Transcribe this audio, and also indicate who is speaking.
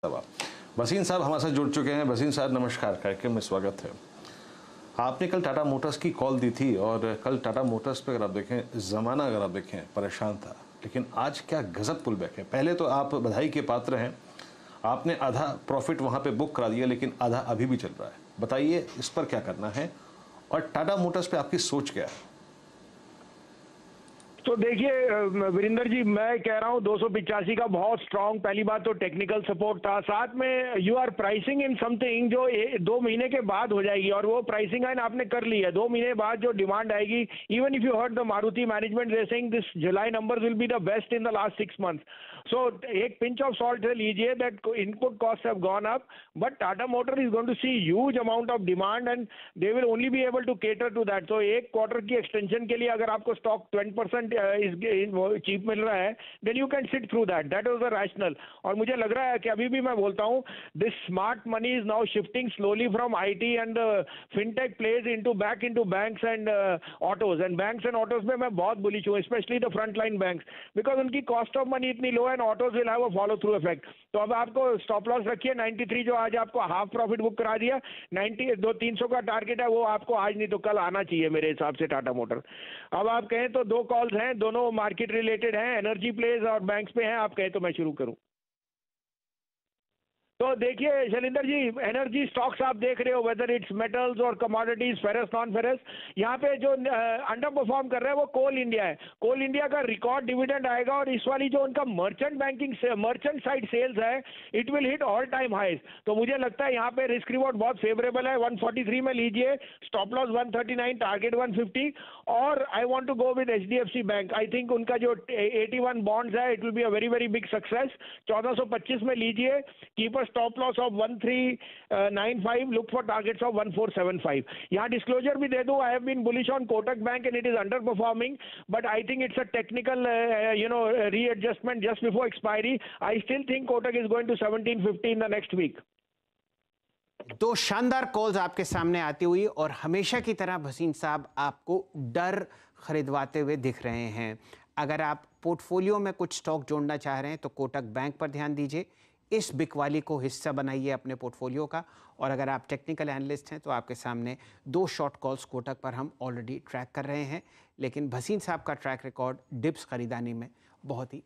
Speaker 1: वसीम साहब हमारे साथ जुड़ चुके हैं। वसीम साहब नमस्कार, कार्यक्रम में स्वागत है। आपने कल टाटा मोटर्स की कॉल दी थी और कल टाटा मोटर्स पे अगर आप देखें, ज़माना अगर आप देखें परेशान था, लेकिन आज क्या गजब पुल बैक है। पहले तो आप बधाई के पात्र हैं, आपने आधा प्रॉफिट वहाँ पे बुक करा दिया, लेकिन आधा अभी भी चल रहा है। बताइए इस पर क्या करना है और टाटा मोटर्स पे आपकी सोच क्या है?
Speaker 2: तो देखिए वीरेंद्र जी, मैं कह रहा हूँ 285 का बहुत स्ट्रांग, पहली बात तो टेक्निकल सपोर्ट था, साथ में you are pricing in something जो 2 महीने के बाद हो जाएगी, और वो प्राइसिंग लाइन आपने कर ली है। 2 महीने बाद जो डिमांड आएगी, even if you heard the Maruti management they saying this July numbers will be the best in the last 6 months। So एक पिंच ऑफ सॉल्ट लीजिए that input cost have gone up, but Tata motor is going to see huge amount of demand and they will only be able to cater to that. तो एक quarter की extension के लिए अगर आपको stock 20% cheap मिल रहा है, then you can sit through that, that was the rational. और मुझे लग रहा है कि अभी भी मैं बोलता हूं, this smart money is now shifting slowly from IT and fintech plays into back into banks and autos, and banks and autos में मैं बहुत बुलिश हूं, specially the front line banks, because उनकी कॉस्ट ऑफ मनी इतनी low है and autos will have a follow through effect. तो अब आपको स्टॉप लॉस रखिए 93, जो आज आपको हाफ प्रॉफिट बुक करा दिया। 300 का टारगेट है, वो आपको आज नहीं तो कल आना चाहिए मेरे हिसाब से टाटा मोटर। अब आप कहें तो 2 कॉल्स हैं, दोनों मार्केट रिलेटेड हैं, एनर्जी प्लेस और बैंक्स पे हैं। आप कहें तो मैं शुरू करूं। तो देखिए शैलेंद्र जी, एनर्जी स्टॉक्स आप देख रहे हो, वेदर इट्स मेटल्स और कमोडिटीज, फेरस नॉन फेरस, यहाँ पे जो अंडर परफॉर्म कर रहा है वो कोल इंडिया है। कोल इंडिया का रिकॉर्ड डिविडेंड आएगा, और इस वाली जो उनका merchant banking merchant side sales है, it will hit all time highs. तो मुझे लगता है यहाँ पे रिस्क रिवॉर्ड बहुत फेवरेबल है। 143 में लीजिए, स्टॉप लॉस 139, टारगेट 150, और I want to go with HDFC bank. I think उनका जो 81 बॉन्ड्स है, it will be a very very big success. 1425 में लीजिए, keep a stop loss of 1395, look for targets of 1475। यहाँ डिस्क्लोजर भी दे दूं, I have been bullish on Kotak bank and it is under performing, but I think it's a technical readjustment just before expiry. I still think Kotak is going to 1750 in the next week.
Speaker 3: दो शानदार calls आपके सामने आती हुई, और हमेशा की तरह वसीम साहब आपको डर खरीदवाते हुए दिख रहे हैं। अगर आप पोर्टफोलियो में कुछ स्टॉक जोड़ना चाह रहे हैं तो कोटक बैंक पर ध्यान दीजिए, इस बिकवाली को हिस्सा बनाइए अपने पोर्टफोलियो का। और अगर आप टेक्निकल एनालिस्ट हैं तो आपके सामने 2 शॉर्ट कॉल्स कोटक पर हम ऑलरेडी ट्रैक कर रहे हैं, लेकिन वसीम साहब का ट्रैक रिकॉर्ड डिप्स खरीदानी में बहुत ही